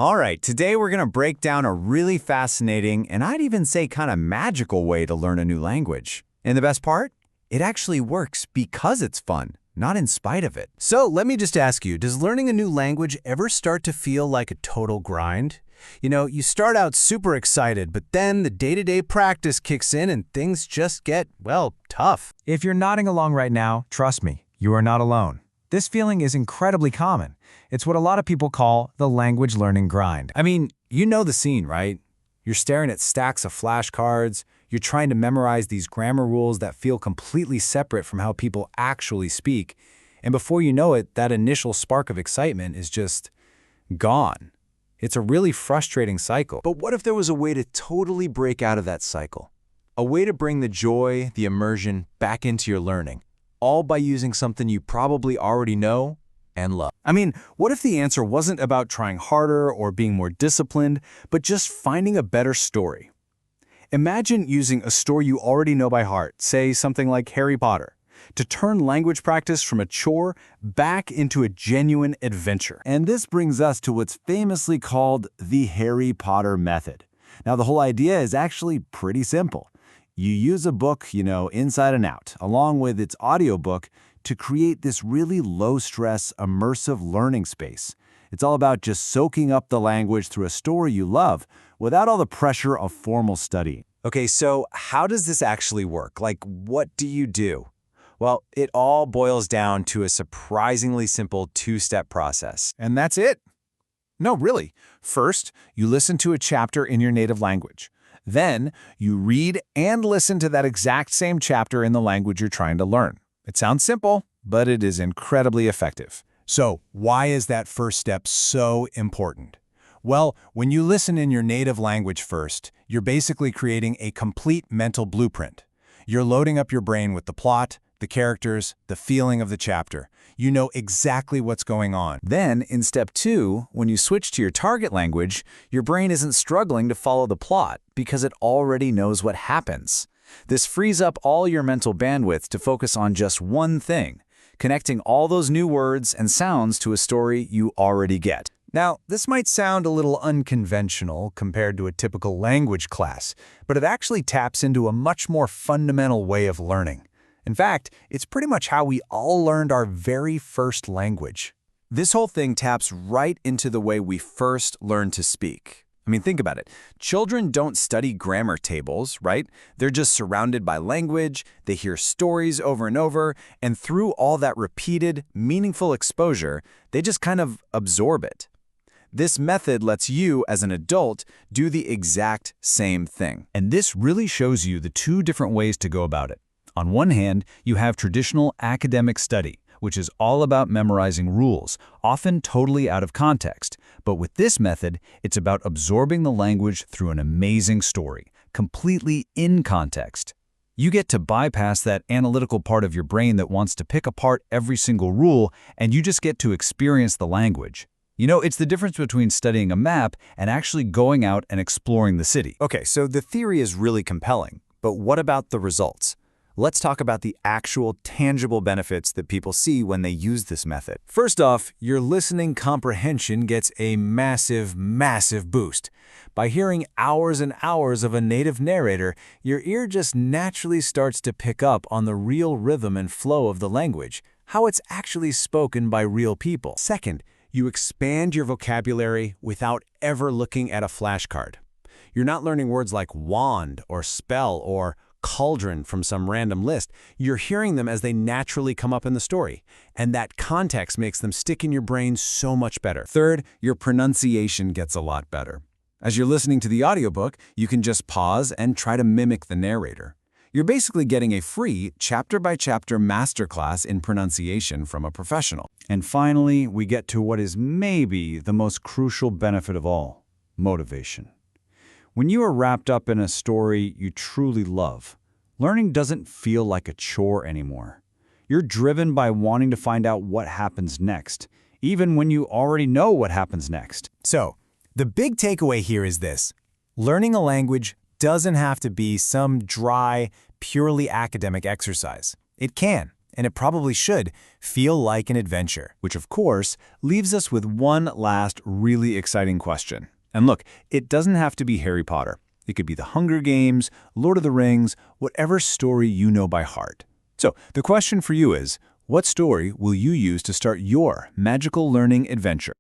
All right, today we're going to break down a really fascinating and I'd even say kind of magical way to learn a new language. And the best part? It actually works because it's fun, not in spite of it. So let me just ask you, does learning a new language ever start to feel like a total grind? You know, you start out super excited, but then the day-to-day practice kicks in and things just get, well, tough. If you're nodding along right now, trust me, you are not alone. This feeling is incredibly common. It's what a lot of people call the language learning grind. I mean, you know the scene, right? You're staring at stacks of flashcards, you're trying to memorize these grammar rules that feel completely separate from how people actually speak, and before you know it, that initial spark of excitement is just gone. It's a really frustrating cycle. But what if there was a way to totally break out of that cycle? A way to bring the joy, the immersion back into your learning, all by using something you probably already know and love. I mean, what if the answer wasn't about trying harder or being more disciplined, but just finding a better story? Imagine using a story you already know by heart, say something like Harry Potter, to turn language practice from a chore back into a genuine adventure. And this brings us to what's famously called the Harry Potter method. Now, the whole idea is actually pretty simple. You use a book, inside and out, along with its audiobook, to create this really low-stress, immersive learning space. It's all about just soaking up the language through a story you love without all the pressure of formal study. Okay, so how does this actually work? Like, what do you do? Well, it all boils down to a surprisingly simple two-step process. And that's it. No, really. First, you listen to a chapter in your native language. Then, you read and listen to that exact same chapter in the language you're trying to learn. It sounds simple, but it is incredibly effective. So, why is that first step so important? Well, when you listen in your native language first, you're basically creating a complete mental blueprint. You're loading up your brain with the plot, the characters, the feeling of the chapter. You know exactly what's going on. Then, in step 2, when you switch to your target language, your brain isn't struggling to follow the plot because it already knows what happens. This frees up all your mental bandwidth to focus on just one thing, connecting all those new words and sounds to a story you already get. Now, this might sound a little unconventional compared to a typical language class, but it actually taps into a much more fundamental way of learning. In fact, it's pretty much how we all learned our very first language. This whole thing taps right into the way we first learned to speak. I mean, think about it. Children don't study grammar tables, right? They're just surrounded by language, they hear stories over and over, and through all that repeated, meaningful exposure, they just kind of absorb it. This method lets you, as an adult, do the exact same thing. And this really shows you the two different ways to go about it. On one hand, you have traditional academic study, which is all about memorizing rules, often totally out of context. But with this method, it's about absorbing the language through an amazing story, completely in context. You get to bypass that analytical part of your brain that wants to pick apart every single rule, and you just get to experience the language. You know, it's the difference between studying a map and actually going out and exploring the city. Okay, so the theory is really compelling, but what about the results? Let's talk about the actual tangible benefits that people see when they use this method. First off, your listening comprehension gets a massive, massive boost. By hearing hours and hours of a native narrator, your ear just naturally starts to pick up on the real rhythm and flow of the language, how it's actually spoken by real people. Second, you expand your vocabulary without ever looking at a flashcard. You're not learning words like wand or spell or cauldron from some random list. You're hearing them as they naturally come up in the story, and that context makes them stick in your brain so much better. Third, your pronunciation gets a lot better. As you're listening to the audiobook, you can just pause and try to mimic the narrator. You're basically getting a free chapter-by-chapter masterclass in pronunciation from a professional. And finally, we get to what is maybe the most crucial benefit of all: motivation. When you are wrapped up in a story you truly love, learning doesn't feel like a chore anymore. You're driven by wanting to find out what happens next, even when you already know what happens next. So, the big takeaway here is this: learning a language doesn't have to be some dry, purely academic exercise. It can, And it probably should feel like an adventure. Which, of course, leaves us with one last really exciting question. And look, it doesn't have to be Harry Potter. It could be The Hunger Games, Lord of the Rings, whatever story you know by heart. So, the question for you is, what story will you use to start your magical learning adventure?